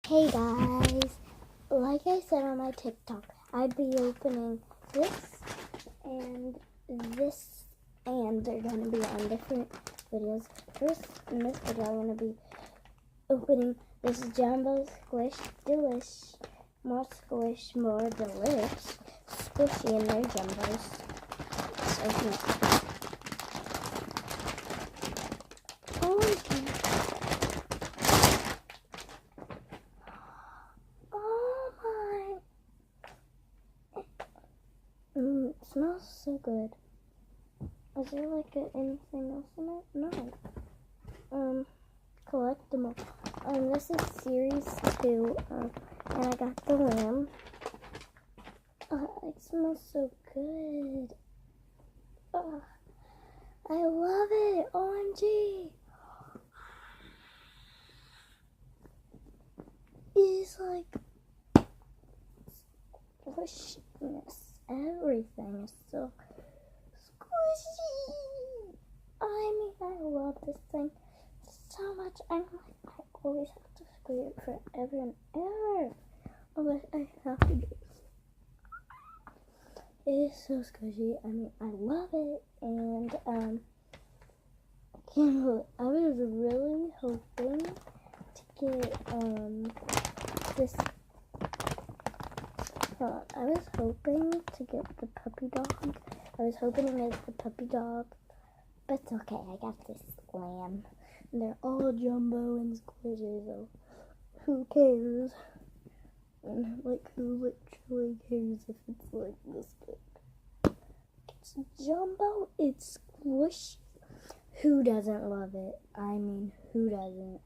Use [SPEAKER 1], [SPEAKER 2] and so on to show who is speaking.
[SPEAKER 1] Hey guys, like I said on my TikTok, I'd be opening this and this, and they're going to be on different videos. First, in this video, I'm going to be opening this Jumbo Squish Delish, more squish, more delish, squishy in their jumbos. Let's open it. It smells so good. Is there anything else in it? No. Collectible. This is series 2. And I got the lamb. It smells so good. I love it. OMG. It's like squishiness. Everything is so squishy. I love this thing so much. I always have to squeeze it forever and ever. But I have to do it. It is so squishy. I love it. And I was really hoping to get this. I was hoping to get the puppy dog. I was hoping to get the puppy dog, but it's okay. I got this lamb. And they're all jumbo and squishy, so who cares? And who literally cares if it's like this big? It's jumbo, it's squishy. Who doesn't love it? Who doesn't?